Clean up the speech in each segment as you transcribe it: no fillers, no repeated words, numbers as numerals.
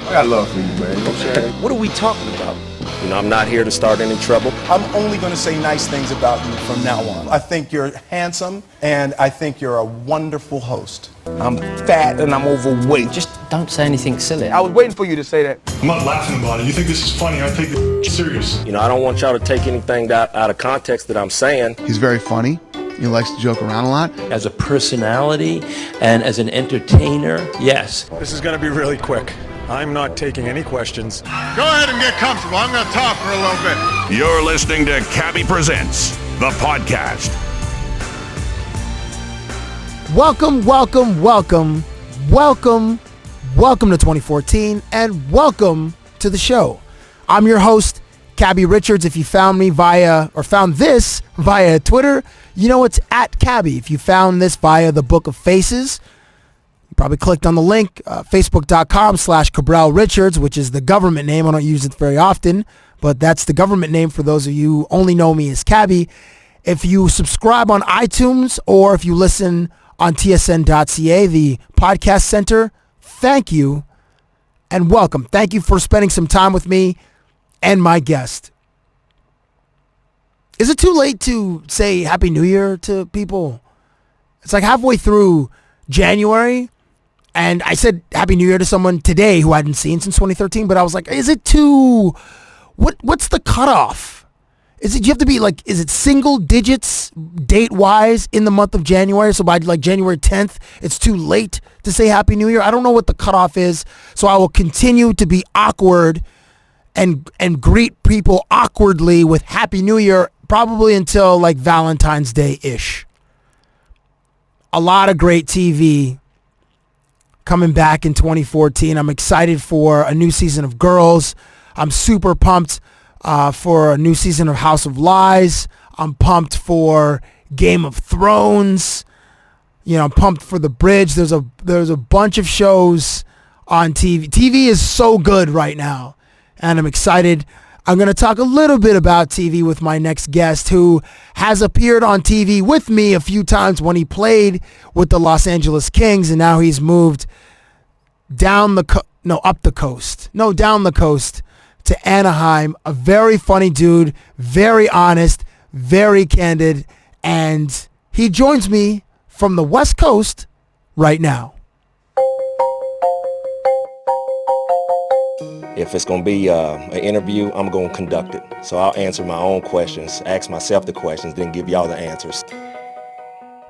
I got love for you, man. You know what I'm saying? What are we talking about? You know, I'm not here to start any trouble. I'm only going to say nice things about you from now on. I think you're handsome, and I think you're a wonderful host. I'm fat and I'm overweight. Just don't say anything silly. I was waiting for you to say that. I'm not laughing about it. You think this is funny? I take this serious. You know, I don't want y'all to take anything out of context that I'm saying. He's very funny. He likes to joke around a lot. As a personality and as an entertainer, yes. This is going to be really quick. I'm not taking any questions. Go ahead and get comfortable. I'm going to talk for a little bit. You're listening to Cabbie Presents, the podcast. Welcome to 2014, and welcome to the show. I'm your host, Cabbie Richards. If you found this via Twitter, you know it's at Cabbie. If you found this via the Book of Faces, you probably clicked on the link, facebook.com/Cabral Richards, which is the government name. I don't use it very often, but that's the government name for those of you who only know me as Cabbie. If you subscribe on iTunes or if you listen on tsn.ca, the podcast center, thank you and welcome. Thank you for spending some time with me and my guest. Is it too late to say Happy New Year to people? It's like halfway through January, and I said Happy New Year to someone today who I hadn't seen since 2013, but I was like, is it too... What's the cutoff? Do you have to be like, is it single digits date-wise in the month of January? So by like January 10th, it's too late to say Happy New Year? I don't know what the cutoff is, so I will continue to be awkward and greet people awkwardly with Happy New Year probably until like Valentine's Day-ish. A lot of great TV coming back in 2014. I'm excited for a new season of Girls. I'm super pumped for a new season of House of Lies. I'm pumped for Game of Thrones. You know, I'm pumped for The Bridge. There's a bunch of shows on TV. TV is so good right now, and I'm excited. I'm going to talk a little bit about TV with my next guest, who has appeared on TV with me a few times when he played with the Los Angeles Kings, and now he's moved down the coast to Anaheim. A very funny dude, very honest, very candid, and he joins me from the West Coast right now. If it's going to be an interview, I'm going to conduct it. So I'll answer my own questions, ask myself the questions, then give y'all the answers.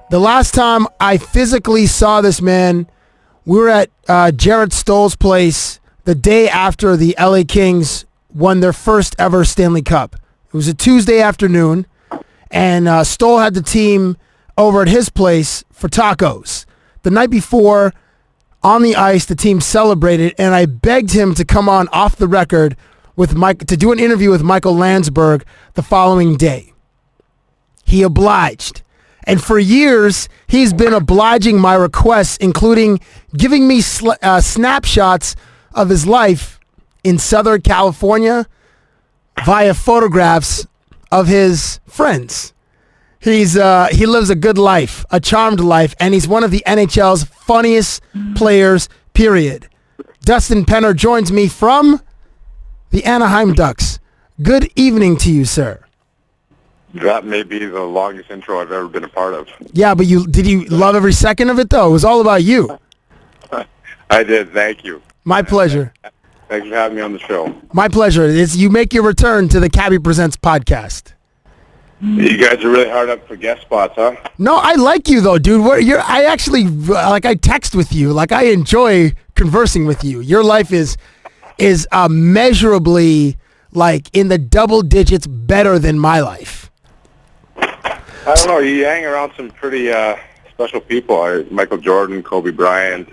The last time I physically saw this man, we were at Jarrett Stoll's place the day after the LA Kings won their first ever Stanley Cup. It was a Tuesday afternoon, and Stoll had the team over at his place for tacos. The night before, on the ice, the team celebrated, and I begged him to come on off the record with Mike to do an interview with Michael Landsberg the following day. He obliged. And for years, he's been obliging my requests, including giving me snapshots of his life in Southern California via photographs of his friends. He lives a good life, a charmed life, and he's one of the NHL's funniest players, period. Dustin Penner joins me from the Anaheim Ducks. Good evening to you, sir. That may be the longest intro I've ever been a part of. Yeah, but did you love every second of it, though? It was all about you. I did. Thank you. My pleasure. Thanks for having me on the show. My pleasure. You make your return to the Cabbie Presents podcast. You guys are really hard up for guest spots, huh? No, I like you though, dude. I actually I text with you. Like, I enjoy conversing with you. Your life is measurably, like, in the double digits better than my life. I don't know. You hang around some pretty special people. Michael Jordan, Kobe Bryant.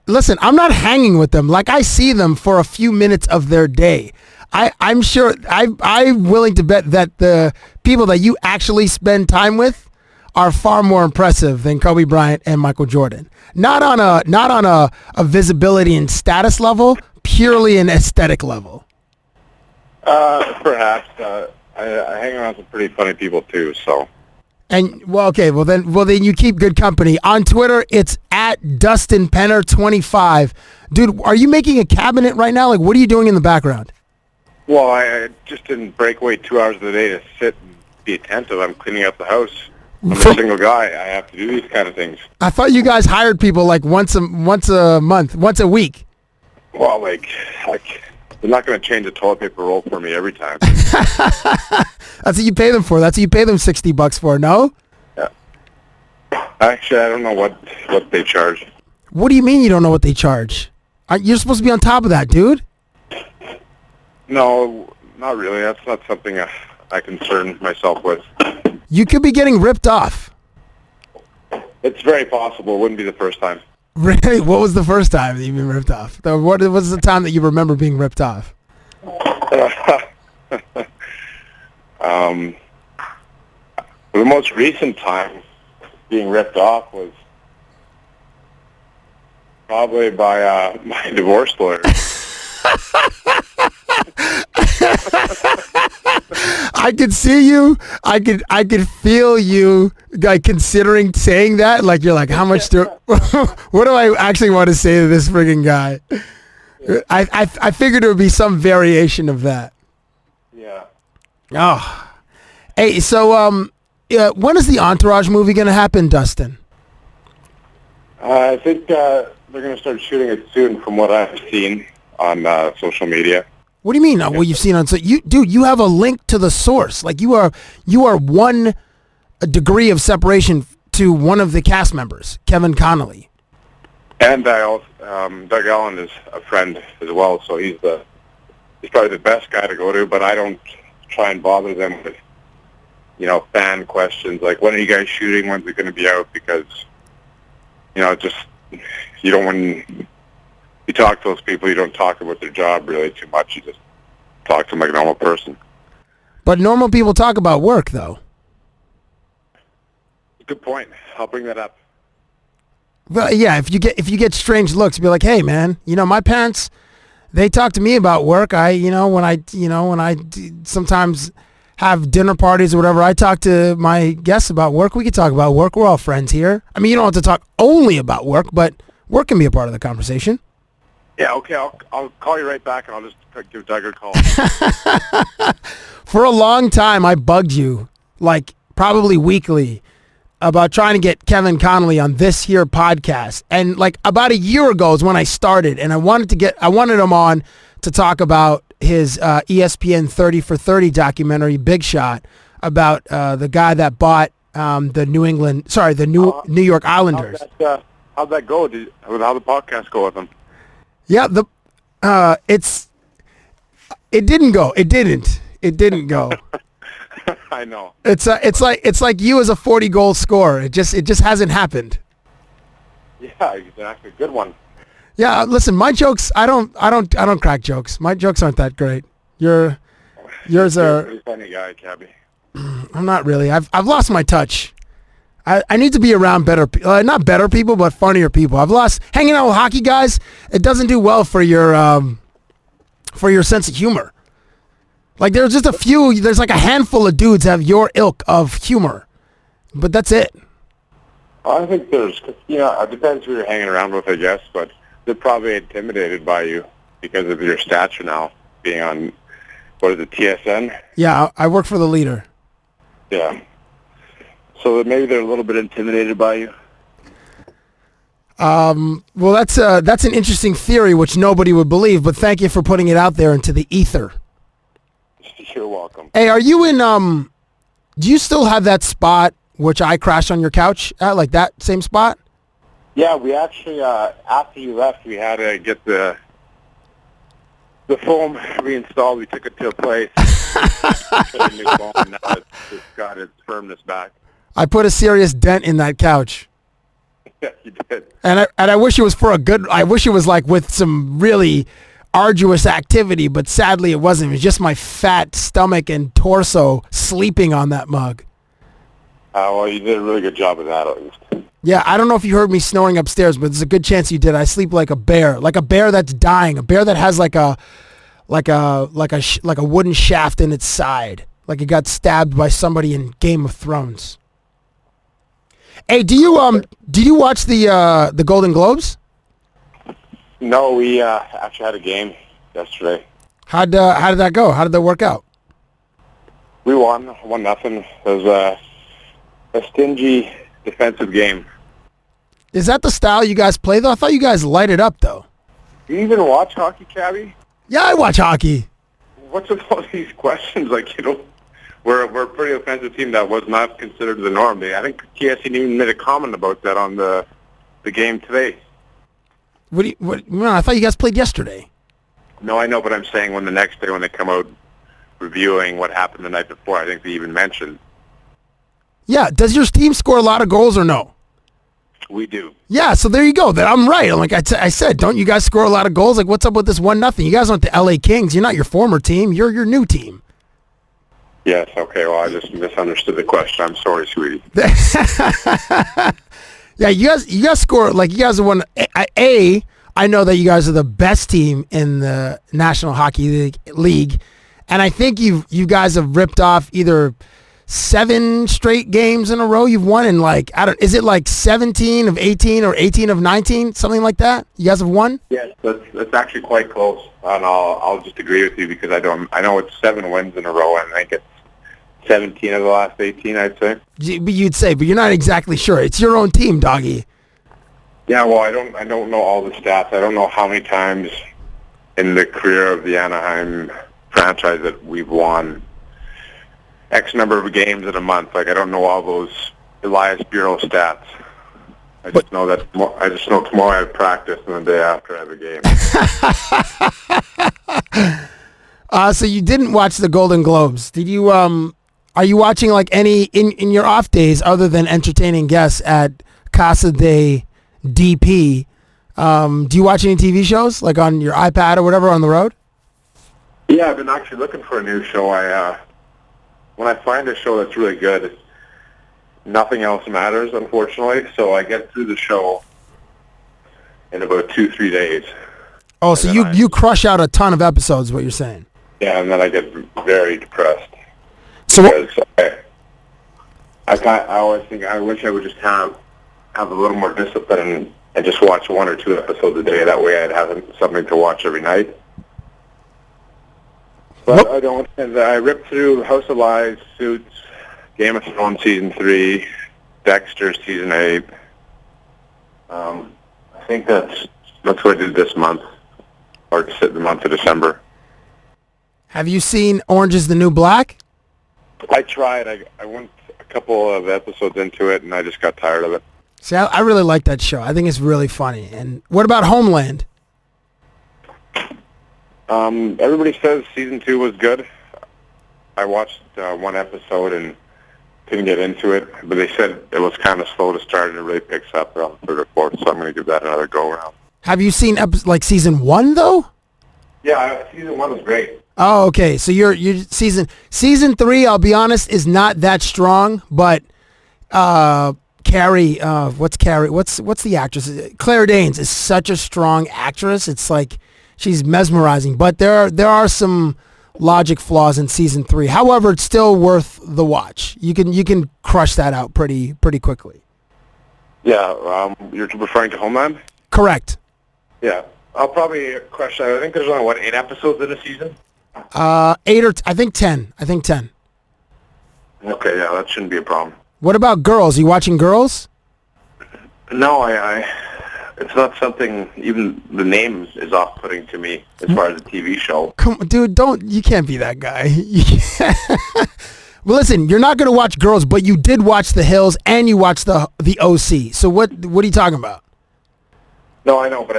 Listen, I'm not hanging with them. Like, I see them for a few minutes of their day. I'm sure I'm willing to bet that the people that you actually spend time with are far more impressive than Kobe Bryant and Michael Jordan. Not on a visibility and status level, purely an aesthetic level. Perhaps. I hang around some pretty funny people too. So. And well, then you keep good company. On Twitter, it's at Dustin Penner 25. Dude, are you making a cabinet right now? Like, what are you doing in the background? Well, I just didn't break away 2 hours of the day to sit and be attentive. I'm cleaning up the house. I'm a single guy. I have to do these kind of things. I thought you guys hired people like once a month, once a week. Well, like they're not going to change a toilet paper roll for me every time. That's what you pay them for. That's what you pay them $60 for, no? Yeah. Actually, I don't know what they charge. What do you mean you don't know what they charge? You're supposed to be on top of that, dude. No, not really. That's not something I concern myself with. You could be getting ripped off. It's very possible. It wouldn't be the first time. Really? What was the first time that you've been ripped off? What was the time that you remember being ripped off? The most recent time being ripped off was probably by my divorce lawyer. I could see you. I could feel you, like, considering saying that. Like, you're like, how much do? What do I actually want to say to this friggin' guy? I figured it would be some variation of that. Yeah. Oh, hey. So, when is the Entourage movie gonna happen, Dustin? I think they're going to start shooting it soon, from what I've seen on social media. What do you mean? What you've seen on you have a link to the source. Like, you are one degree of separation to one of the cast members, Kevin Connolly. And I also Doug Allen is a friend as well, so he's probably the best guy to go to. But I don't try and bother them with fan questions like, when are you guys shooting? When's it going to be out? Because just you don't when you talk to those people, you don't talk about their job really too much. You just talk to them like a normal person. But normal people talk about work, though. Good point. I'll bring that up. Well, yeah. If you get strange looks, be like, hey, man, my parents, they talk to me about work. When I sometimes have dinner parties or whatever, I talk to my guests about work. We can talk about work. We're all friends here. I mean, you don't have to talk only about work, but work can be a part of the conversation. Yeah, okay. I'll call you right back, and I'll just give Doug a call. For a long time, I bugged you, like probably weekly, about trying to get Kevin Connolly on this here podcast. And like about a year ago is when I started, and I wanted him on to talk about his ESPN 30 for 30 documentary, Big Shot, about the guy that bought the New York Islanders. How'd that go? How'd the podcast go with him? Yeah, it didn't go. It didn't go. I know. It's like you as a 40-goal scorer. It just hasn't happened. Yeah, exactly. Good one. Yeah, listen, my jokes, I don't crack jokes. My jokes aren't that great. Yours are a pretty funny guy, Cabbie. I'm not really. I've lost my touch. I need to be around better, not better people, but funnier people. I've lost hanging out with hockey guys. It doesn't do well for your sense of humor. Like, there's just a few. There's like a handful of dudes have your ilk of humor, but that's it. I think there's, it depends who you're hanging around with, I guess, but they're probably intimidated by you because of your stature now, being on, what is it, TSN? Yeah, I work for the leader. Yeah. So maybe they're a little bit intimidated by you. Well, that's an interesting theory, which nobody would believe, but thank you for putting it out there into the ether. You're welcome. Hey, are you in, do you still have that spot which I crashed on your couch at, like that same spot? Yeah, we actually, after you left, we had to get the foam reinstalled. We took it to a place. Put a new foam, and now it's got its firmness back. I put a serious dent in that couch. Yeah, you did. And I wish it was I wish it was like with some really arduous activity, but sadly it wasn't. It was just my fat stomach and torso sleeping on that mug. Well, you did a really good job of that, at least. Yeah, I don't know if you heard me snoring upstairs, but there's a good chance you did. I sleep like a bear that's dying, a bear that has like a wooden shaft in its side, like it got stabbed by somebody in Game of Thrones. Hey, did you watch the Golden Globes? No, we actually had a game yesterday. How did that go? How did that work out? We won 1-0. It was a stingy defensive game. Is that the style you guys play, though? I thought you guys light it up, though. Do you even watch hockey, Cabbie? Yeah, I watch hockey. What's with all these questions? Like, we're a pretty offensive team that was not considered the norm. I think TSC even made a comment about that on the game today. I thought you guys played yesterday. No, I know, but I'm saying when the next day when they come out reviewing what happened the night before, I think they even mentioned. Yeah, does your team score a lot of goals or no? We do. Yeah, so there you go. That I'm right. Like I said, don't you guys score a lot of goals? Like, what's up with this 1-0? You guys aren't the LA Kings. You're not your former team. You're your new team. Yes, okay, well, I just misunderstood the question. I'm sorry, sweetie. Yeah, you guys score, like, you guys are one. I know that you guys are the best team in the National Hockey League, and I think you guys have ripped off either 7 straight games in a row you've won, and is it like 17 of 18 or 18 of 19, something like that? You guys have won? Yes, that's actually quite close, and I'll just agree with you because I know it's 7 wins in a row, and I think it's 17 of the last 18, I'd say. You'd say, but you're not exactly sure. It's your own team, doggy. Yeah, well, I don't know all the stats. I don't know how many times in the career of the Anaheim franchise that we've won X number of games in a month. Like, I don't know all those Elias Bureau stats. I just know tomorrow I have practice and the day after I have a game. So you didn't watch the Golden Globes. Did you? Are you watching like any in your off days other than entertaining guests at Casa de DP? Do you watch any TV shows like on your iPad or whatever on the road? Yeah, I've been actually looking for a new show. When I find a show that's really good, nothing else matters, unfortunately. So I get through the show in about 2-3 days. Oh, so you crush out a ton of episodes, is what you're saying? Yeah, and then I get very depressed. So I always think I wish I would just have a little more discipline and just watch 1 or 2 episodes a day. That way I'd have something to watch every night. But I don't. And I ripped through House of Lies, Suits, Game of Thrones Season 3, Dexter Season 8. I think that's what I did this month, or just the month of December. Have you seen Orange is the New Black? I tried. I went a couple of episodes into it, and I just got tired of it. See, I really like that show. I think it's really funny. And what about Homeland? Everybody says Season 2 was good. I watched 1 episode and didn't get into it, but they said it was kind of slow to start, and it really picks up around the 3rd or 4th, so I'm going to give that another go-around. Have you seen Season 1, though? Yeah, Season 1 was great. Oh, okay. So you're season 3. I'll be honest, is not that strong. But Carrie, what's the actress? Claire Danes is such a strong actress. It's like she's mesmerizing. But there are some logic flaws in season 3. However, it's still worth the watch. You can crush that out pretty quickly. Yeah, you're referring to Homeland? Correct. Yeah, I'll probably crush that. I think there's only 8 episodes in a season. 8 or I think 10. Okay, yeah, that shouldn't be a problem. What about Girls? Are you watching Girls? No, it's not something, even the name is off-putting to me as far as the TV show. Come on, dude, you can't be that guy. Well, listen, you're not going to watch Girls, but you did watch The Hills and you watched the OC. So what are you talking about? No, I know, but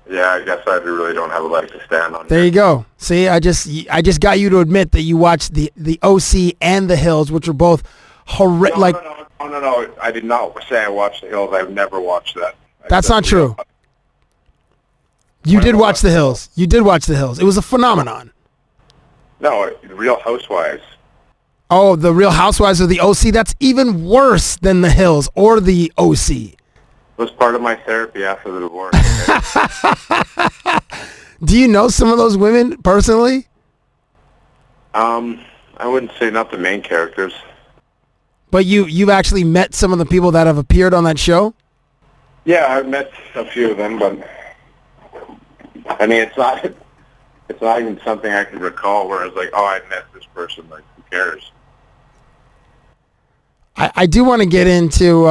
I guess I really don't have a leg to stand on. There you go. See, I just got you to admit that you watched the OC and The Hills, which are both horrific. No. I did not say I watched The Hills. I've never watched that. That's not true. You did watch The Hills. You did watch The Hills. It was a phenomenon. No, Real Housewives. Oh, the Real Housewives of the OC? That's even worse than The Hills or the OC. It was part of my therapy after the divorce. Okay? Do you know some of those women personally? I wouldn't say not the main characters. But you've actually met some of the people that have appeared on that show? Yeah, I've met a few of them, but I mean, it's not even something I can recall where I was like, oh, I met this person. Like, who cares? I do want to get into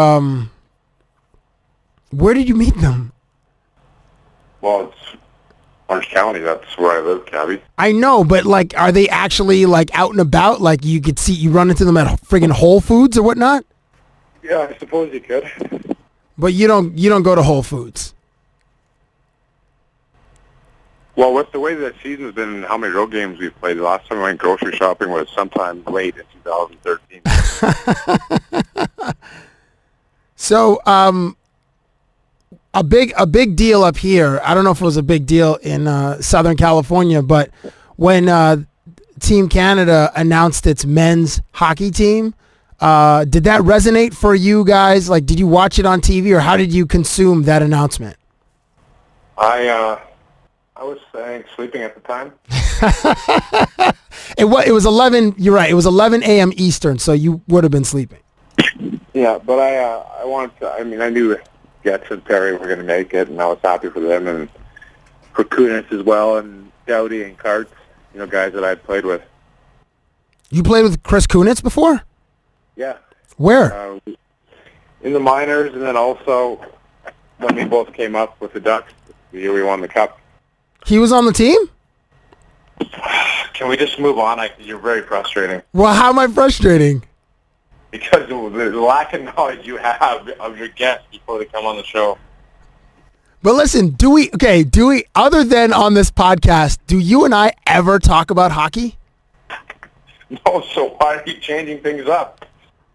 where did you meet them? Well, it's Orange County. That's where I live, Cabbie. I know, but like, are they actually like out and about? Like, you could see you run into them at friggin' Whole Foods or whatnot? Yeah, I suppose you could. But you don't go to Whole Foods. Well, with the way that season's been and how many road games we've played, the last time I went grocery shopping was sometime late in 2013. So, a big deal up here. I don't know if it was a big deal in Southern California, but when Team Canada announced its men's hockey team, did that resonate for you guys? Like, did you watch it on TV, or how did you consume that announcement? I was sleeping at the time. It was 11. You're right. It was 11 a.m. Eastern, so you would have been sleeping. Yeah, but I wanted to. I mean, I knew Getz and Perry were going to make it, and I was happy for them and for Kunis as well, and Doughty and Karts. You know, guys that I'd played with. You played with Chris Kunitz before? Yeah. Where? In the minors, and then also when we both came up with the Ducks the year we won the Cup. He was on the team? Can we just move on? You're very frustrating. Well, how am I frustrating? Because of the lack of knowledge you have of your guests before they come on the show. But listen, do we, other than on this podcast, do you and I ever talk about hockey? No, so why are you changing things up?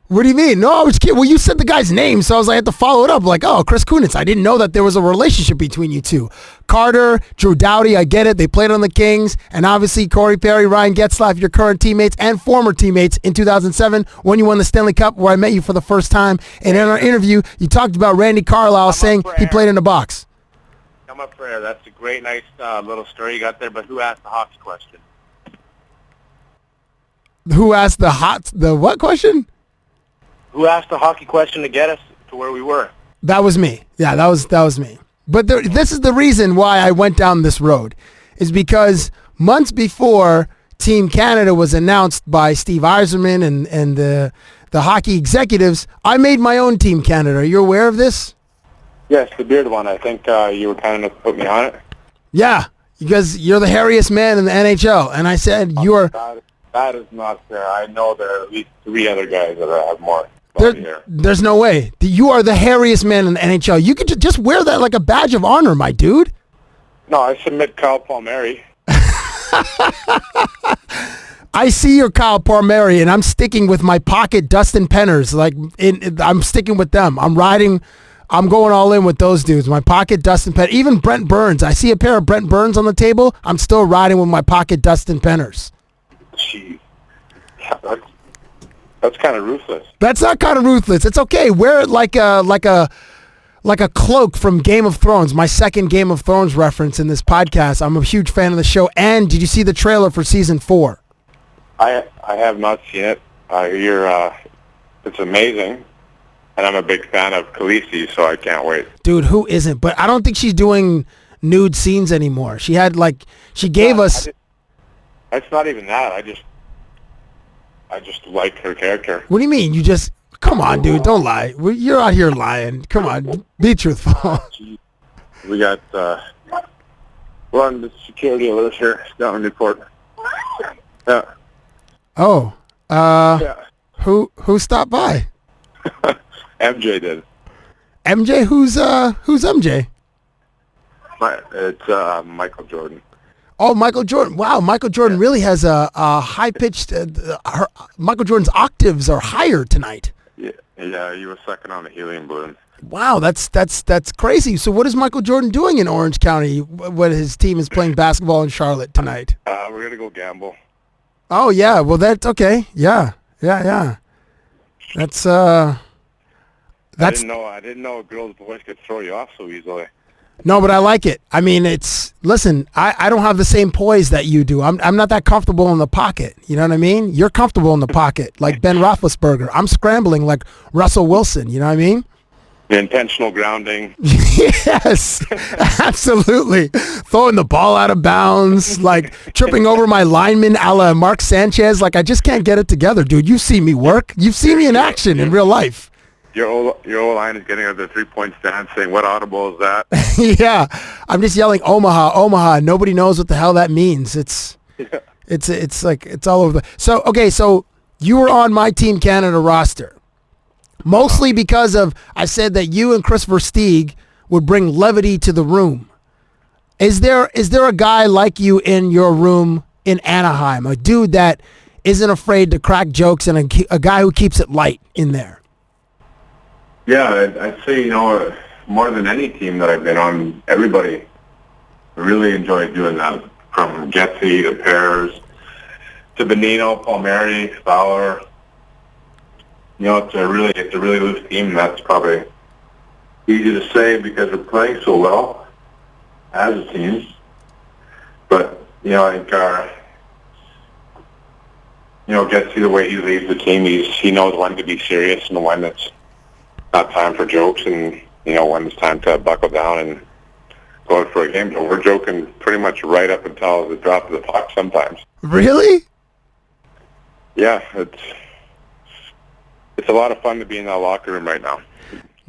What do you mean? No, I was kidding. Well, you said the guy's name, so I was like, I had to follow it up. Like, oh, Chris Kunitz. I didn't know that there was a relationship between you two. Carter, Drew Doughty, I get it. They played on the Kings. And obviously, Corey Perry, Ryan Getzlaf, your current teammates and former teammates in 2007 when you won the Stanley Cup, where I met you for the first time. And in our interview, you talked about Randy Carlyle saying he played in a box. Come up for air. That's a great, nice little story you got there. But who asked the hockey question? Who asked the what question? Who asked the hockey question to get us to where we were? That was me. Yeah, that was me. But this is the reason why I went down this road, is because months before Team Canada was announced by Steve Yzerman and the hockey executives, I made my own Team Canada. Are you aware of this? Yes, the beard one. I think you were kind enough to put me on it. Yeah, because you're the hairiest man in the NHL, and I said you're. That is not fair. I know there are at least 3 other guys that have more. There's no way. You are the hairiest man in the NHL. You could just wear that like a badge of honor, my dude. No, I submit Kyle Palmieri. I see your Kyle Palmieri, and I'm sticking with my pocket Dustin Penners. Like, I'm sticking with them. I'm going all in with those dudes. My pocket Dustin Penner. Even Brent Burns. I see a pair of Brent Burns on the table. I'm still riding with my pocket Dustin Penners. Jeez. That's kind of ruthless. That's not kind of ruthless. It's okay. Wear it like a cloak from Game of Thrones. My second Game of Thrones reference in this podcast. I'm a huge fan of the show. And did you see the trailer for season 4? I have not seen it. It's amazing, and I'm a big fan of Khaleesi, so I can't wait. Dude, who isn't? But I don't think she's doing nude scenes anymore. She gave us. It's not even that. I just like her character. What do you mean? Come on, dude. Don't lie. You're out here lying. Come on. Be truthful. We got, we're on the security alert here down in Newport. Yeah. Oh. Yeah. Who stopped by? MJ did. MJ? Who's MJ? It's Michael Jordan. Oh, Michael Jordan. Wow, Michael Jordan really has a high-pitched... Michael Jordan's octaves are higher tonight. Yeah, he was second on the helium balloon. Wow, that's crazy. So what is Michael Jordan doing in Orange County when his team is playing basketball in Charlotte tonight? We're going to go gamble. Oh, yeah. Well, that's okay. Yeah. That's... I didn't know girls' boys could throw you off so easily. No, but I like it. I mean, listen, I don't have the same poise that you do. I'm not that comfortable in the pocket. You know what I mean? You're comfortable in the pocket like Ben Roethlisberger. I'm scrambling like Russell Wilson. You know what I mean? Intentional grounding. Yes, absolutely. Throwing the ball out of bounds, like tripping over my lineman a la Mark Sanchez. Like, I just can't get it together, dude. You've seen me work. You've seen me in action in real life. Your old line is getting out of the 3-point stance saying, what audible is that? Yeah, I'm just yelling Omaha, Omaha. Nobody knows what the hell that means. It's like it's all over. So you were on my Team Canada roster. Mostly because of, I said that you and Chris Versteeg would bring levity to the room. Is there a guy like you in your room in Anaheim, a dude that isn't afraid to crack jokes and a guy who keeps it light in there? Yeah, I'd say, more than any team that I've been on, everybody really enjoyed doing that. From Jetsy to Pears to Bonino, Palmieri, Fowler. It's a really loose team. That's probably easy to say because we're playing so well as a team. But I think Jetsy, the way he leads the team, he knows when to be serious and when it's not time for jokes, and when it's time to buckle down and go out for a game. But we're joking pretty much right up until the drop of the puck sometimes. Really? Yeah, it's a lot of fun to be in that locker room right now.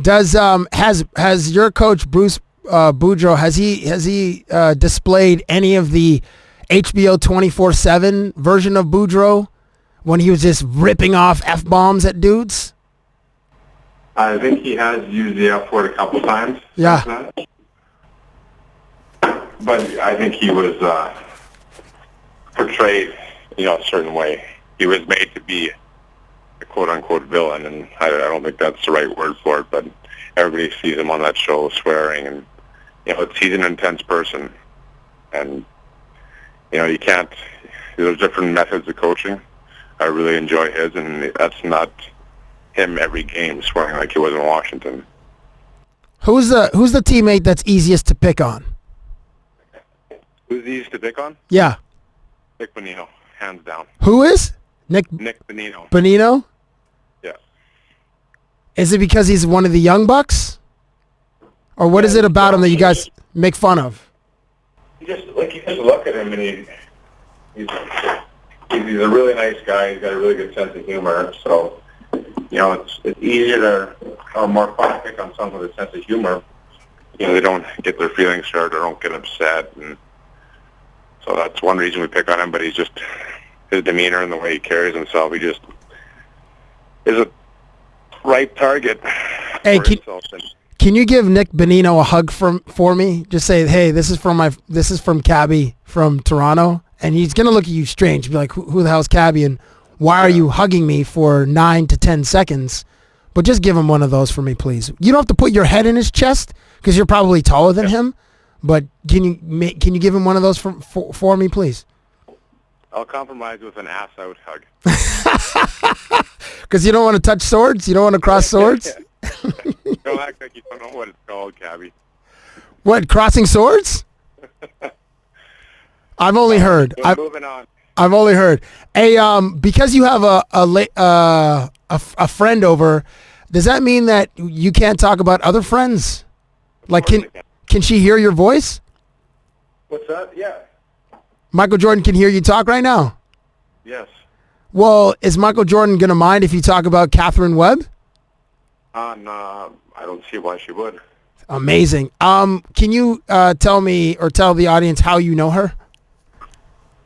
Does has your coach Bruce Boudreau has he displayed any of the HBO 24/7 version of Boudreau when he was just ripping off F-bombs at dudes? I think he has used the F word a couple times. Yeah. But I think he was portrayed, a certain way. He was made to be a quote-unquote villain, and I don't think that's the right word for it, but everybody sees him on that show swearing, and, he's an intense person. And, you can't, there's different methods of coaching. I really enjoy his, and that's not him every game swearing like he was in Washington. Who's the teammate that's easiest to pick on? Who's easiest to pick on? Yeah. Nick Bonino, hands down. Who is? Nick Bonino. Bonino? Yeah. Is it because he's one of the young bucks? Or what is it about him that you guys make fun of? You just look at him, and he's a really nice guy. He's got a really good sense of humor. So, it's easier or more fun to pick on someone with a sense of humor. They don't get their feelings hurt or don't get upset, and so that's one reason we pick on him. But he's just, his demeanor and the way he carries himself, he just is a right target. Hey, can you give Nick Bonino a hug for me? Just say, hey, this is from Cabbie from Toronto, and he's gonna look at you strange, be like, who the hell's Cabbie, and why are you hugging me for 9 to 10 seconds? But just give him one of those for me, please. You don't have to put your head in his chest because you're probably taller than him. But can you give him one of those for me, please? I'll compromise with an ass-out hug. Because you don't want to touch swords? You don't want to cross swords? Don't act like you don't know what it's called, Cabbie. What, crossing swords? I've only heard. Moving on. I've only heard. Hey, because you have a friend over, does that mean that you can't talk about other friends? Like, can she hear your voice? What's that? Yeah. Michael Jordan can hear you talk right now? Yes. Well, is Michael Jordan going to mind if you talk about Katherine Webb? No, I don't see why she would. Amazing. Can you tell me or tell the audience how you know her?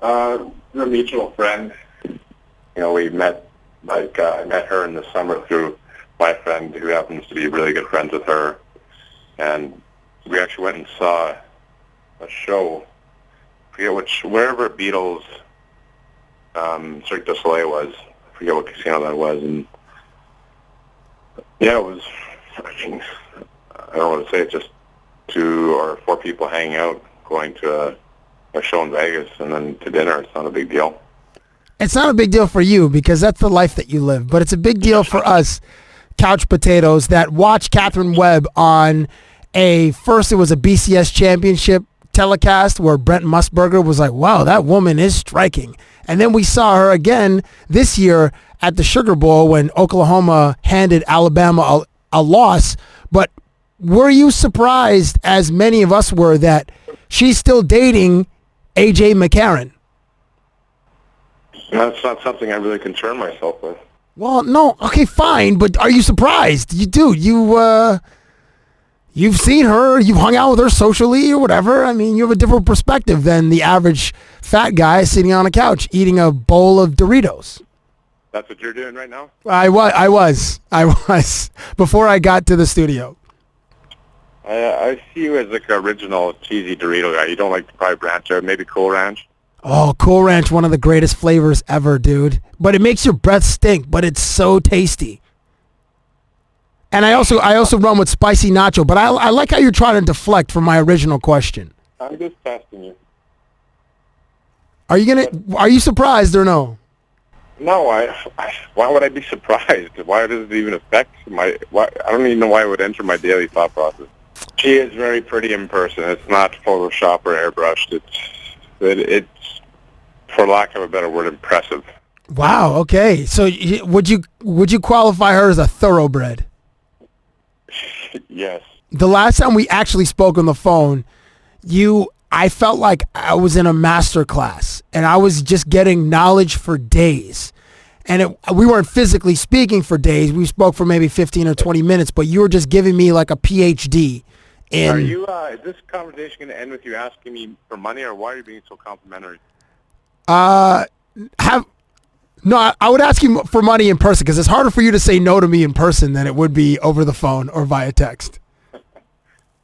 A mutual friend. We met, I met her in the summer through my friend who happens to be really good friends with her. And we actually went and saw a show, wherever Beatles Cirque du Soleil was. I forget what casino that was. And yeah, it was, I don't know what to say, just 2 or 4 people hanging out, going to a show in Vegas and then to dinner. It's not a big deal. It's not a big deal for you because that's the life that you live, but it's a big deal for us couch potatoes that watch Katherine Webb on first it was a BCS championship telecast where Brent Musburger was like, wow, that woman is striking. And then we saw her again this year at the Sugar Bowl when Oklahoma handed Alabama a loss. But were you surprised, as many of us were, that she's still dating A.J. McCarron? That's not something I really concern myself with. Well, no, okay, fine, but are you surprised? You've seen her, you've hung out with her socially or whatever. I mean, you have a different perspective than the average fat guy sitting on a couch eating a bowl of Doritos. That's what you're doing right now? I was before I got to the studio. I see you as like an original cheesy Dorito guy. You don't like to probably branch out, maybe Cool Ranch? Oh, Cool Ranch, one of the greatest flavors ever, dude. But it makes your breath stink, but it's so tasty. And I also run with spicy nacho, but I like how you're trying to deflect from my original question. I'm just testing you. Are you surprised or no? No, why would I be surprised? Why does it even affect I don't even know why it would enter my daily thought process. She is very pretty in person. It's not Photoshop or airbrushed. It's for lack of a better word, impressive. Wow. Okay. So would you qualify her as a thoroughbred? Yes. The last time we actually spoke on the phone, I felt like I was in a master class and I was just getting knowledge for days. And we weren't physically speaking for days. We spoke for maybe 15 or 20 minutes, but you were just giving me like a PhD. Are you? Is this conversation going to end with you asking me for money, or why are you being so complimentary? I would ask you for money in person because it's harder for you to say no to me in person than it would be over the phone or via text.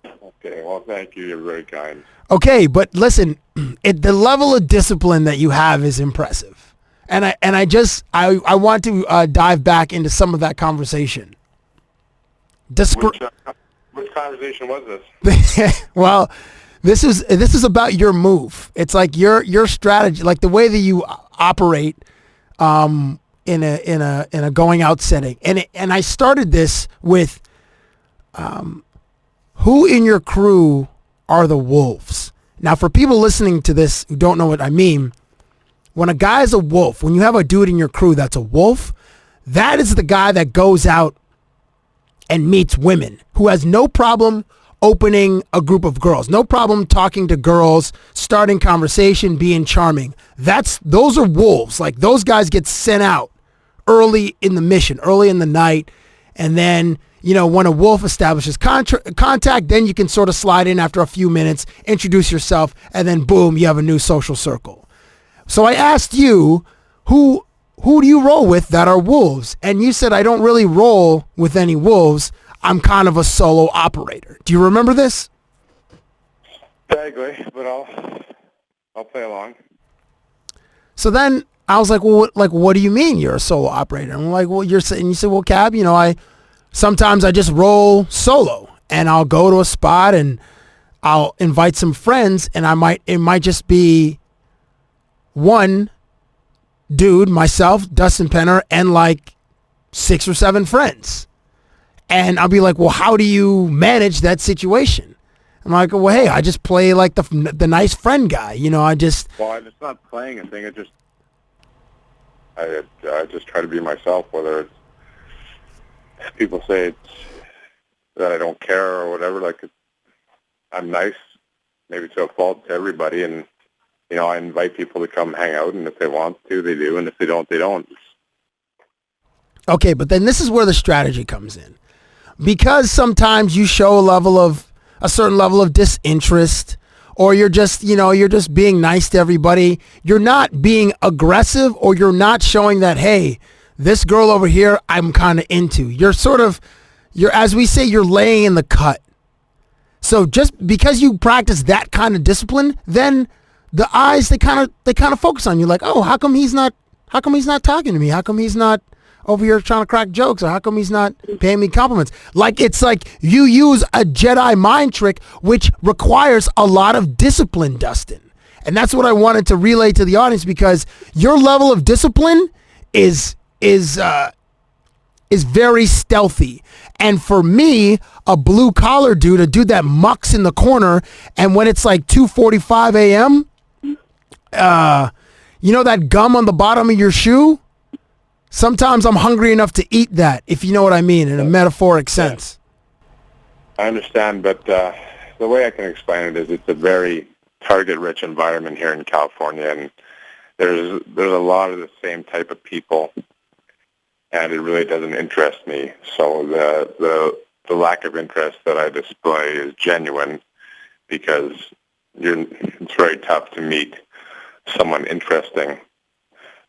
Okay, well, thank you. You're very kind. Okay, but listen, the level of discipline that you have is impressive, and I want to dive back into some of that conversation. Which conversation was this? Well, this is about your move. It's like your strategy, like the way that you operate in a going out setting. And I started this with who in your crew are the wolves? Now, for people listening to this who don't know what I mean, when a guy is a wolf, when you have a dude in your crew that's a wolf, that is the guy that goes out and meets women, who has no problem opening a group of girls, no problem talking to girls, starting conversation, being charming. Those are wolves. Like, those guys get sent out early in the mission, early in the night, and then, when a wolf establishes contact, then you can sort of slide in after a few minutes, introduce yourself, and then boom, you have a new social circle. So I asked you, who do you roll with that are wolves? And you said, I don't really roll with any wolves. I'm kind of a solo operator. Do you remember this? Vaguely, but I'll play along. So then I was like, well, what do you mean you're a solo operator? And I'm like, well, you said, well, Cab, sometimes I just roll solo and I'll go to a spot and I'll invite some friends and it might just be one dude, myself, Dustin Penner, and like 6 or 7 friends. And I'll be like, well, how do you manage that situation? I'm like, well, hey, I just play like the nice friend guy. Well, it's not playing a thing. I just try to be myself, whether it's people say it's that I don't care or whatever. Like, I'm nice, maybe to a fault to everybody, and I invite people to come hang out, and if they want to, they do, and if they don't, they don't. Okay, but then this is where the strategy comes in. Because sometimes you show a certain level of disinterest, or you're just being nice to everybody. You're not being aggressive, or you're not showing that, hey, this girl over here, I'm kind of into. As we say, you're laying in the cut. So just because you practice that kind of discipline, then the eyes, they kind of focus on you, like, oh, how come he's not talking to me? How come he's not over here trying to crack jokes? Or how come he's not paying me compliments? Like, it's like you use a Jedi mind trick, which requires a lot of discipline, Dustin. And that's what I wanted to relay to the audience, because your level of discipline is is very stealthy. And for me, a blue collar dude, a dude that mucks in the corner, and when it's like 2:45 a.m., you know that gum on the bottom of your shoe? Sometimes I'm hungry enough to eat that, if you know what I mean, in a metaphoric sense. I understand, but the way I can explain it is it's a very target-rich environment here in California, and there's a lot of the same type of people, and it really doesn't interest me. So the lack of interest that I display is genuine, because it's very tough to meet someone interesting.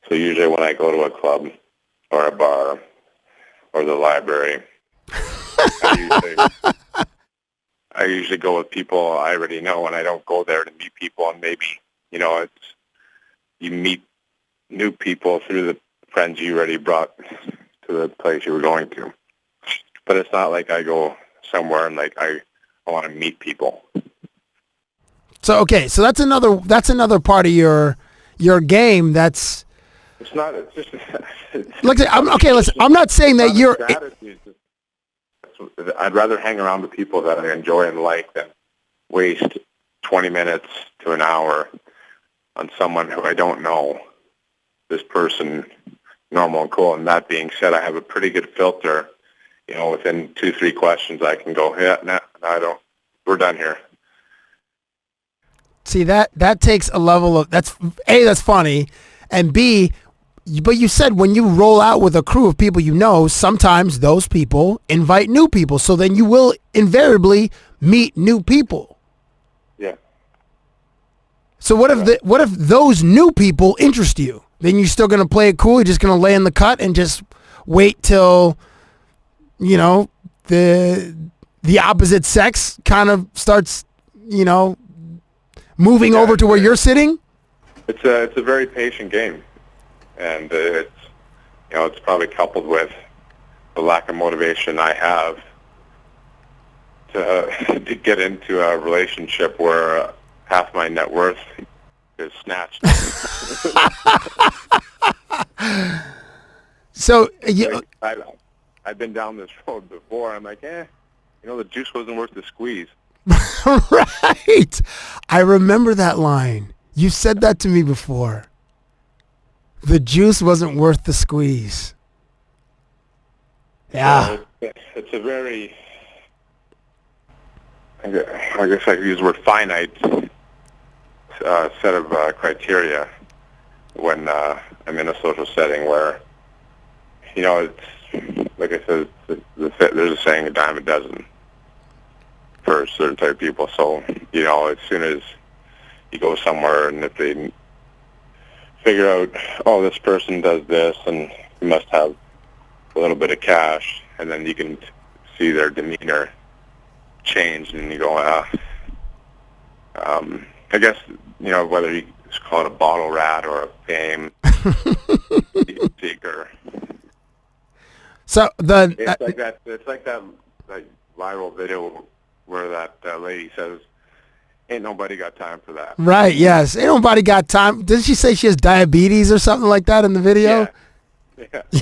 So usually when I go to a club or a bar or the library, I usually go with people I already know, and I don't go there to meet people. And maybe, you meet new people through the friends you already brought to the place you were going to. But it's not like I go somewhere and I want to meet people. So okay, so that's another part of your game. It's not. It's just. Listen. I'm not saying that you're. I'd rather hang around with people that I enjoy and like than waste 20 minutes to an hour on someone who I don't know. This person, normal and cool. And that being said, I have a pretty good filter. Within 2-3 questions, I can go, yeah, no, I don't. We're done here. See, that takes a level of that's funny, and B, but you said when you roll out with a crew of people sometimes those people invite new people, so then you will invariably meet new people. Yeah. So what if those new people interest you? Then you're still gonna play it cool. You're just gonna lay in the cut and just wait till the opposite sex kind of starts moving over to where you're sitting. It's a very patient game, and it's probably coupled with the lack of motivation I have to get into a relationship where half my net worth is snatched. So I've been down this road before. I'm like, the juice wasn't worth the squeeze. Right. I remember that line. You said that to me before. The juice wasn't worth the squeeze. Yeah. It's a very, I guess I could use the word finite set of criteria when I'm in a social setting where, it's, like I said, there's a saying, a dime a dozen for certain type of people. So, as soon as you go somewhere and if they figure out, this person does this and you must have a little bit of cash, and then you can see their demeanor change, and you go, I guess, whether you call it a bottle rat or a fame seeker. So it's like that viral video where that lady says, "Ain't nobody got time for that." Right. Yes. Ain't nobody got time. Didn't she say she has diabetes or something like that in the video?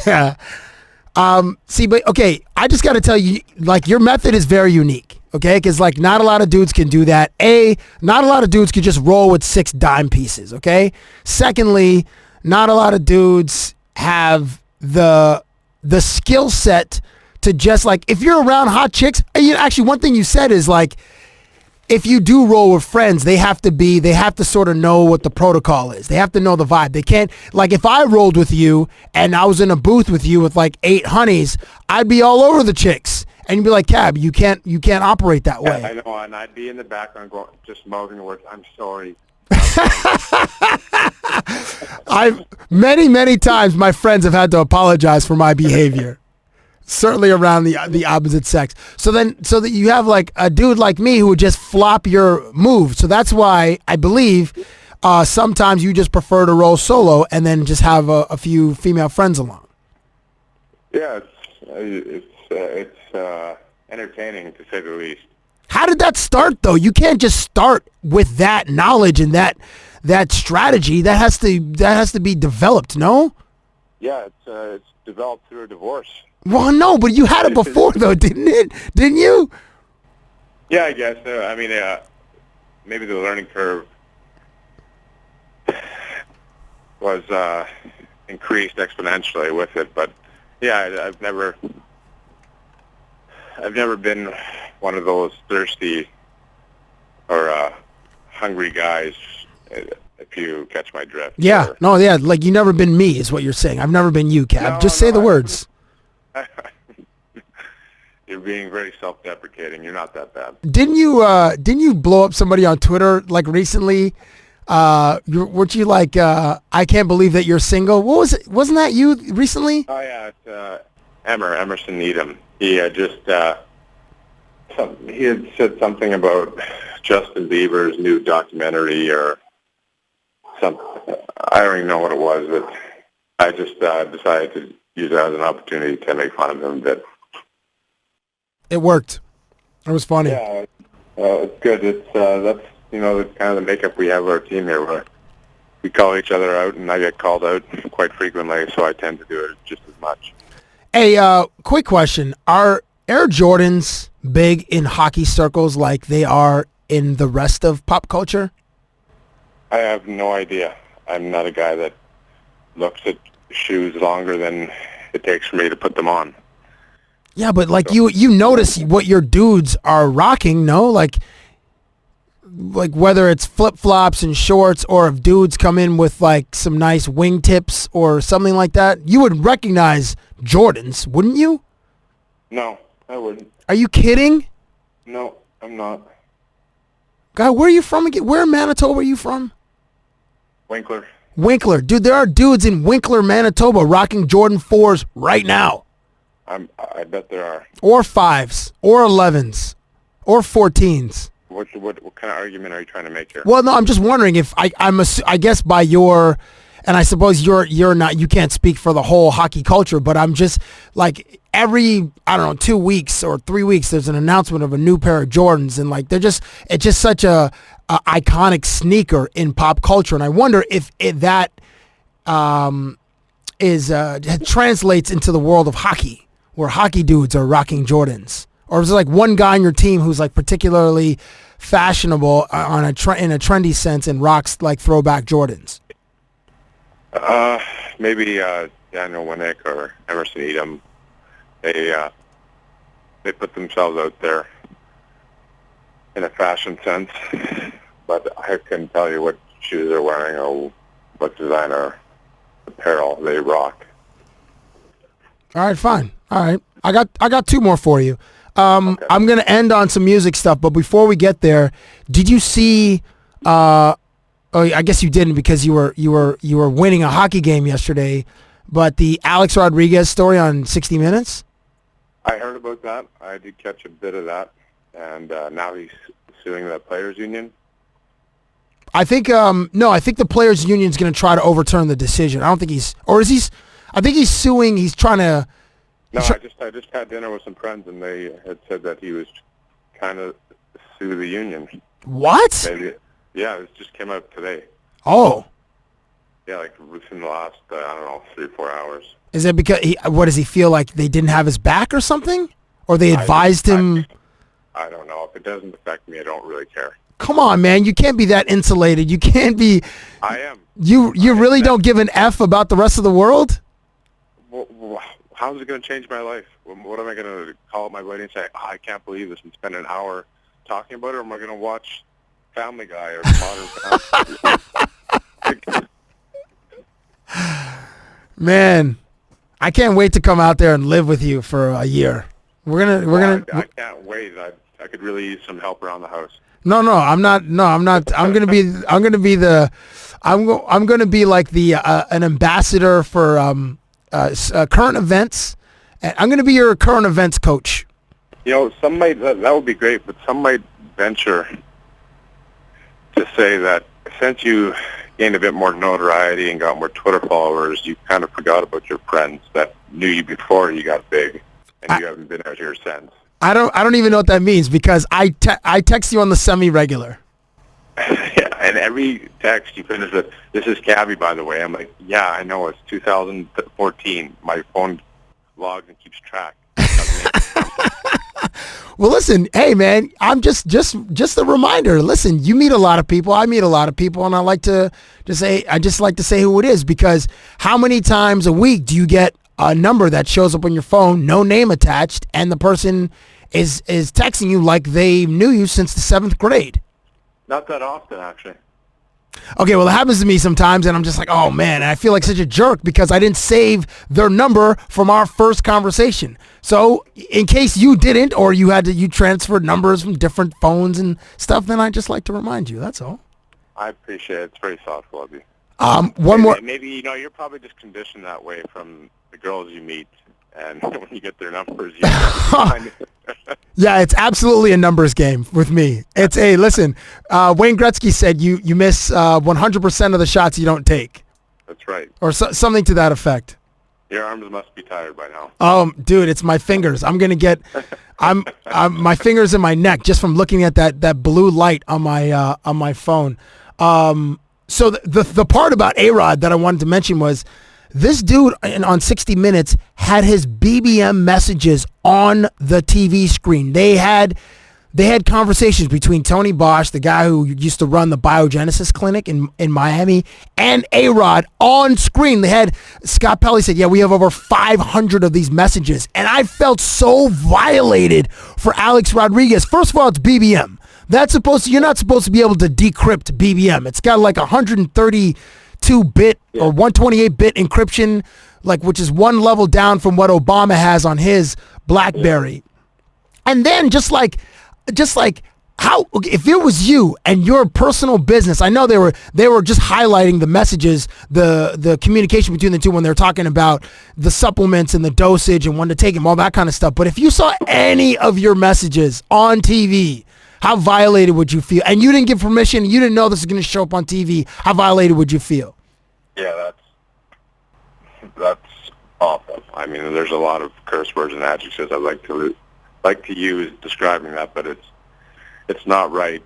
Yeah. See, but okay, I just got to tell you, your method is very unique. Okay, because not a lot of dudes can do that. Not a lot of dudes can just roll with 6 dime pieces. Okay. Secondly, not a lot of dudes have the skill set to just if you're around hot chicks. Actually, one thing you said is if you do roll with friends, they have to sort of know what the protocol is. They have to know the vibe. They can't, if I rolled with you and I was in a booth with you with 8 honeys, I'd be all over the chicks. And you'd be like, Cab, you can't operate that way. I know, and I'd be in the background going, just mouthing the words, "I'm sorry." I've many times my friends have had to apologize for my behavior. Certainly around the opposite sex. So that you have a dude like me who would just flop your move. So that's why I believe sometimes you just prefer to roll solo and then just have a few female friends along. Yeah, it's entertaining to say the least. How did that start though? You can't just start with that knowledge and that strategy. That has to be developed, no? Yeah, it's developed through a divorce. Well, no, but you had it before, though, didn't it? Didn't you? Yeah, I guess. I mean, maybe the learning curve was increased exponentially with it, but yeah, I've never been one of those thirsty or hungry guys, if you catch my drift. Yeah, or, no, yeah, like you never been me is what you're saying. I've never been you, Cab. No, Just say the words. You're being very self-deprecating. You're not that bad. Didn't you blow up somebody on Twitter like recently? Weren't you like, I can't believe that you're single? What was it? Wasn't that you recently? Oh yeah, it's Emerson Needham. He just he had said something about Justin Bieber's new documentary or something. I don't even know what it was, but I just decided to use it as an opportunity to make fun of him a bit. It worked. It was funny. Yeah, it's good. It's that's that's kind of the makeup we have of our team here. Where we call each other out, and I get called out quite frequently, so I tend to do it just as much. Hey, quick question: are Air Jordans big in hockey circles like they are in the rest of pop culture? I have no idea. I'm not a guy that looks at shoes longer than it takes for me to put them on. Yeah, but like you notice what your dudes are rocking, no? Like whether it's flip-flops and shorts or if dudes come in with like some nice wingtips or something like that, you would recognize Jordans, wouldn't you? No, I wouldn't. Are you kidding? No, I'm not. Guy, where are you from again? Where in Manitoba are you from? Winkler. Winkler. Dude, there are dudes in Winkler, Manitoba rocking Jordan 4s right now. I bet there are. Or 5s, or 11s, or 14s. What kind of argument are you trying to make here? Well, no, I'm just wondering if I guess by your, and I suppose you're not, you can't speak for the whole hockey culture, but I'm just like every, I don't know, 2 weeks or 3 weeks, there's an announcement of a new pair of Jordans, and like it's just such a iconic sneaker in pop culture, and I wonder if that translates into the world of hockey, where hockey dudes are rocking Jordans, or is it like one guy on your team who's like particularly fashionable in a trendy sense and rocks like throwback Jordans? Maybe Daniel Winnick or Emerson Needham. They put themselves out there in a fashion sense, but I couldn't tell you what shoes they're wearing or what designer apparel they rock. All right, fine. All right, I got 2 more for you. Okay. I'm gonna end on some music stuff, but before we get there, did you see? Oh, I guess you didn't because you were winning a hockey game yesterday. But the Alex Rodriguez story on 60 Minutes. I heard about that. I did catch a bit of that, and now he's suing the players' union. I think no. I think the players' union is going to try to overturn the decision. I don't think he's, or is he? I think he's suing. He's trying to. No, I just had dinner with some friends, and they had said that he was kind of sue the union. What? Maybe, yeah, it just came out today. Oh. Yeah, like within the last, I don't know, 3 or 4 hours. Is it because what does he feel like they didn't have his back or something, or they advised him? I don't know. If it doesn't affect me, I don't really care. Come on, man! You can't be that insulated. You can't be. I am. You really don't give an F about the rest of the world? Well, how is it going to change my life? What am I going to call up my buddy and say, I can't believe this, and spend an hour talking about it, or am I going to watch Family Guy or Modern Family? Man, I can't wait to come out there and live with you for a year. We're gonna. I can't wait. I could really use some help around the house. No, I'm not. I'm gonna be like the an ambassador for current events. And I'm gonna be your current events coach. You know, some might that would be great, but some might venture to say that since you gained a bit more notoriety and got more Twitter followers, you kind of forgot about your friends that knew you before you got big, and you haven't been out here since. I don't even know what that means because I text you on the semi-regular. Yeah, and every text you finish with, "This is Cabbie, by the way." I'm like, "Yeah, I know. It's 2014. My phone logs and keeps track. Well, listen, hey man, I'm just a reminder. Listen, you meet a lot of people. I meet a lot of people, and I just like to say who it is, because how many times a week do you get a number that shows up on your phone, no name attached, and the person is texting you like they knew you since the 7th grade? Not that often, actually. Okay, well, it happens to me sometimes, and I'm just like, oh man, and I feel like such a jerk because I didn't save their number from our first conversation. So in case you didn't, or you transferred numbers from different phones and stuff, then I just like to remind you. That's all. I appreciate it. It's very thoughtful of you. Maybe you're probably just conditioned that way from the girls you meet, and when you get their numbers, you Yeah, it's absolutely a numbers game with me. It's listen, Wayne Gretzky said you miss 100% of the shots you don't take. That's right. Or something to that effect. Your arms must be tired by now. Dude, it's my fingers. I'm gonna get, I'm my fingers in my neck just from looking at that blue light on my phone. So the part about A-Rod that I wanted to mention was, this dude on 60 Minutes had his BBM messages on the TV screen. They had conversations between Tony Bosch, the guy who used to run the biogenesis clinic in Miami, and A-Rod on screen. They had, Scott Pelley said, yeah, we have over 500 of these messages. And I felt so violated for Alex Rodriguez. First of all, it's BBM. You're not supposed to be able to decrypt BBM. It's got like 132-bit or 128-bit encryption, which is one level down from what Obama has on his BlackBerry. And then just like how, if it was you and your personal business, I know they were just highlighting the messages, the communication between the two when they're talking about the supplements and the dosage and when to take them, all that kind of stuff. But if you saw any of your messages on TV, how violated would you feel? And you didn't give permission, you didn't know this was going to show up on TV. How violated would you feel? Yeah, that's awful. I mean, there's a lot of curse words and adjectives I like to use describing that, but it's not right,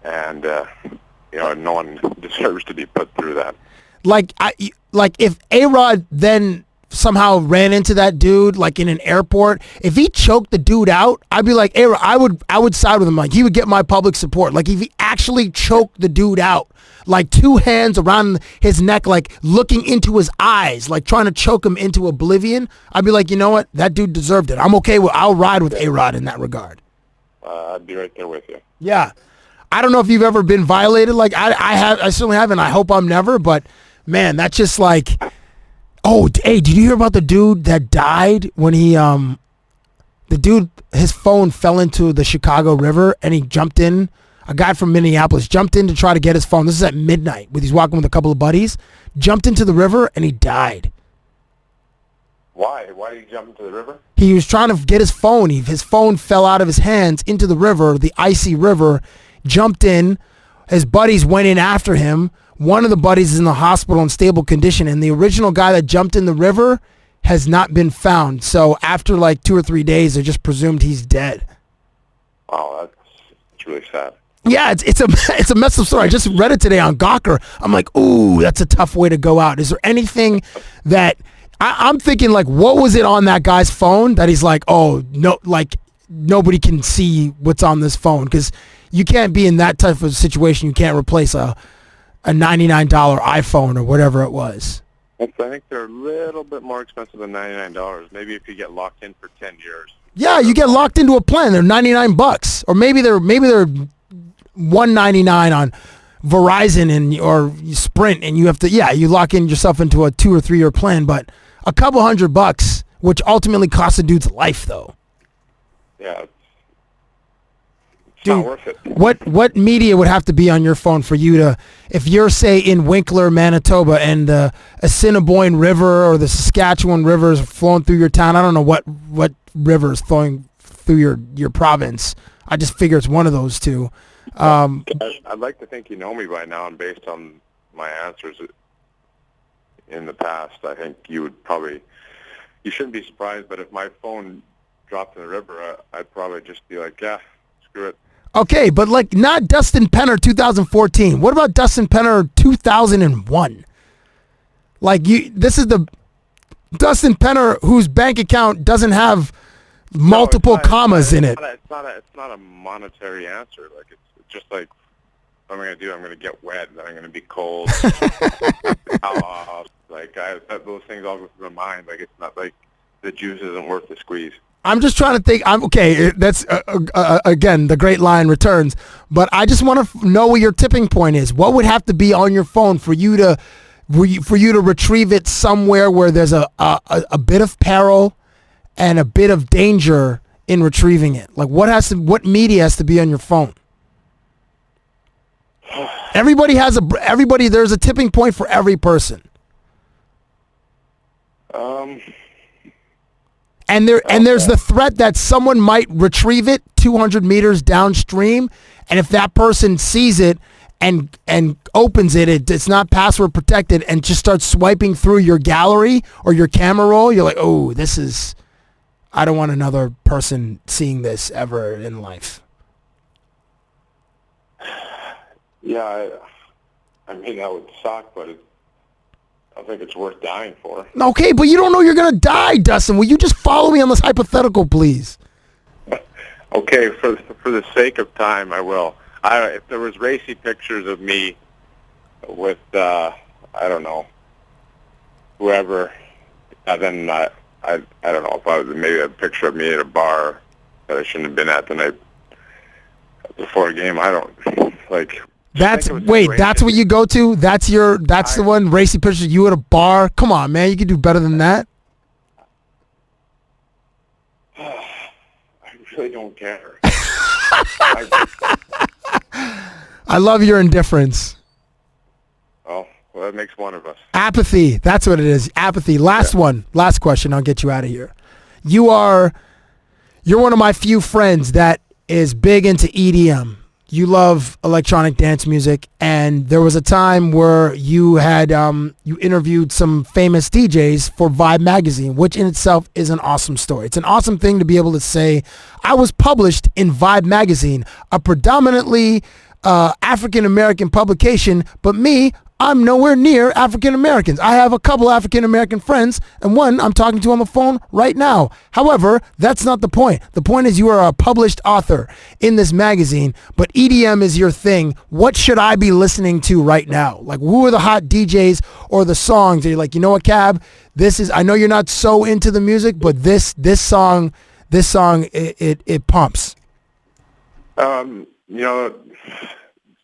and no one deserves to be put through that. Like if A-Rod then somehow ran into that dude in an airport, if he choked the dude out, I'd be like, A-Rod, I would side with him. He would get my public support. If he actually choked the dude out, two hands around his neck, looking into his eyes, trying to choke him into oblivion, I'd be like, you know what, that dude deserved it. I'll ride with A-Rod in that regard. I'd be right there with you. Yeah. I don't know if you've ever been violated. I certainly haven't. I hope I'm never, but man, that's just oh, hey, did you hear about the dude that died when his phone fell into the Chicago River and he jumped in? A guy from Minneapolis jumped in to try to get his phone. This is at midnight. He's walking with a couple of buddies. Jumped into the river and he died. Why? Why did he jump into the river? He was trying to get his phone. His phone fell out of his hands into the river, the icy river. Jumped in. His buddies went in after him. One of the buddies is in the hospital in stable condition, and the original guy that jumped in the river has not been found. So after 2 or 3 days, they just presumed he's dead. Oh, that's really sad. Yeah, it's a messed up story. I just read it today on Gawker. I'm like, ooh, that's a tough way to go out. Is there anything that I'm thinking what was it on that guy's phone that he's oh no, nobody can see what's on this phone? Because you can't be in that type of situation. You can't replace a $99 iPhone or whatever it was. I think they're a little bit more expensive than $99. Maybe if you get locked in for 10 years. Yeah, you get locked into a plan. They're $99, or maybe they're $199 on Verizon or Sprint, and you have to you lock in yourself into a 2 or 3 year plan. But a couple $100, which ultimately costs a dude's life, though. Yeah. Dude, not worth it. What media would have to be on your phone for you to, if you're, say, in Winkler, Manitoba, and the Assiniboine River or the Saskatchewan River is flowing through your town? I don't know what river is flowing through your province. I just figure it's one of those two. I'd like to think you know me by now, and based on my answers in the past, I think you shouldn't be surprised, but if my phone dropped in the river, I'd probably just be like, yeah, screw it. Okay, but not Dustin Penner 2014. What about Dustin Penner 2001? This is the Dustin Penner, whose bank account doesn't have multiple commas in it. It's not a monetary answer. Like it's just like what I'm going to do. I'm going to get wet. Then I'm going to be cold. Those things all go through my mind. Like it's not like the juice isn't worth the squeeze. I'm just trying to think. I'm okay. That's again the great line returns. But I just want to know what your tipping point is. What would have to be on your phone for you to retrieve it somewhere where there's a bit of peril and a bit of danger in retrieving it? Like what media has to be on your phone? There's a tipping point for every person. And there's the threat that someone might retrieve it 200 meters downstream, and if that person sees it and opens it, it's not password protected, and just starts swiping through your gallery or your camera roll, you're like, oh, I don't want another person seeing this ever in life. Yeah, I mean that would suck, but I don't think it's worth dying for. Okay, but you don't know you're gonna die, Dustin. Will you just follow me on this hypothetical, please? Okay, for the sake of time, I will. If there was racy pictures of me with I don't know, whoever, then I don't know if maybe a picture of me at a bar that I shouldn't have been at the night before a game. I don't like. That's what you go to? That's the one, racy pictures, you at a bar? Come on, man, you can do better than that. I really don't care. I love your indifference. Oh, well, that makes one of us. Apathy, that's what it is. Apathy. Last question, I'll get you out of here. You're one of my few friends that is big into EDM. You love electronic dance music, and there was a time where you had you interviewed some famous DJs for Vibe magazine, which in itself is an awesome story. It's an awesome thing to be able to say, I was published in Vibe magazine, a predominantly African American publication, but me, I'm nowhere near African Americans. I have a couple African American friends, and one I'm talking to on the phone right now. However, that's not the point. The point is you are a published author in this magazine, but EDM is your thing. What should I be listening to right now? Like, who are the hot DJs or the songs that you're like, you know what, Cab? I know you're not so into the music, but this song, it pumps. You know,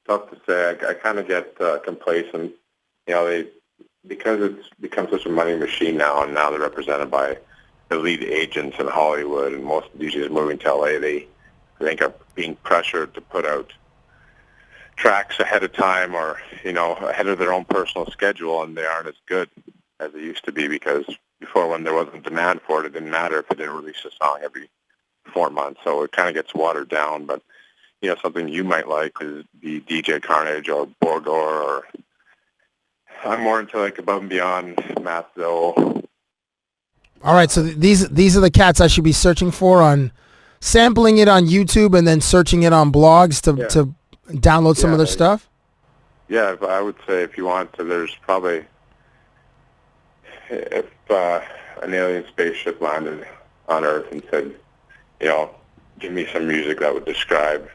tough to say. I kind of get complacent. You know, because it's become such a money machine now, and now they're represented by elite agents in Hollywood, and most DJs moving to LA, I think are being pressured to put out tracks ahead of time, or ahead of their own personal schedule, and they aren't as good as they used to be, because before, when there wasn't demand for it, it didn't matter if they didn't release a song every 4 months. So it kind of gets watered down, but something you might like is the DJ Carnage or Boudreau, or I'm more into like Above and Beyond, Matt Zoe. All right, so these are the cats I should be searching for, on sampling it on YouTube and then searching it on blogs to download some of their stuff. Yeah, I would say if you want to, there's probably, if an alien spaceship landed on Earth and said, give me some music that would describe,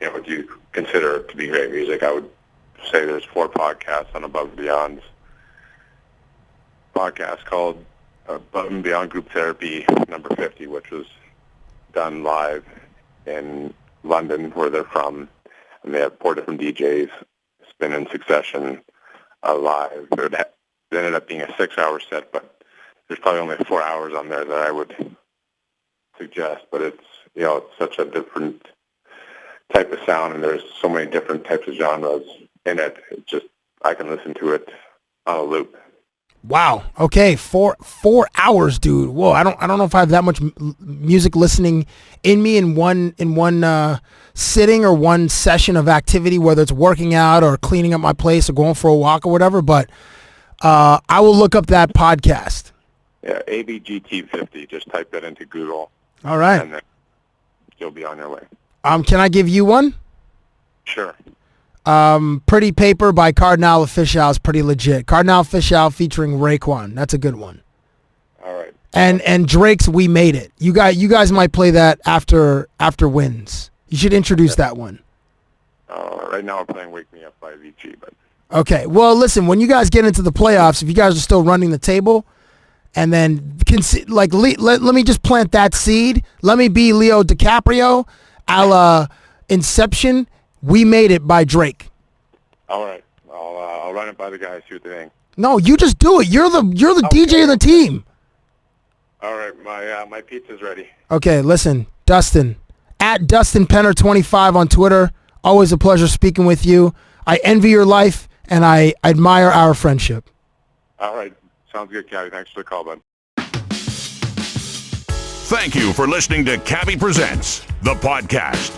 what you consider to be great music, I would say there's 4 podcasts on Above and Beyond's podcast called Above and Beyond Group Therapy number 50, which was done live in London, where they're from, and they have 4 different DJs spin in succession live. It ended up being a 6-hour set, but there's probably only 4 hours on there that I would suggest, but it's such a different type of sound, and there's so many different types of genres in it. It's just, I can listen to it on a loop. Wow. Okay. 4 hours, dude. Whoa. I don't know if I have that much music listening in me in one sitting or one session of activity, whether it's working out or cleaning up my place or going for a walk or whatever. But I will look up that podcast. Yeah, ABGT50. Just type that into Google. All right. And then you'll be on your way. Can I give you one? Sure. Pretty Paper by Cardinal Official is pretty legit. Cardinal Official featuring Raekwon. That's a good one. All right. And Drake's "We Made It." You guys might play that after wins. You should introduce that one. Right now we're playing "Wake Me Up" by VG, but. Okay. Well, listen. When you guys get into the playoffs, if you guys are still running the table, and then let me just plant that seed. Let me be Leo DiCaprio, a la Inception. "We Made It" by Drake. All right. I'll run it by the guys, see what they think. No, you just do it. You're the DJ of the team. All right. My pizza's ready. Okay. Listen, Dustin, at Dustin Penner 25 on Twitter. Always a pleasure speaking with you. I envy your life, and I admire our friendship. All right. Sounds good, Cabbie. Thanks for the call, bud. Thank you for listening to Cabbie Presents, the podcast.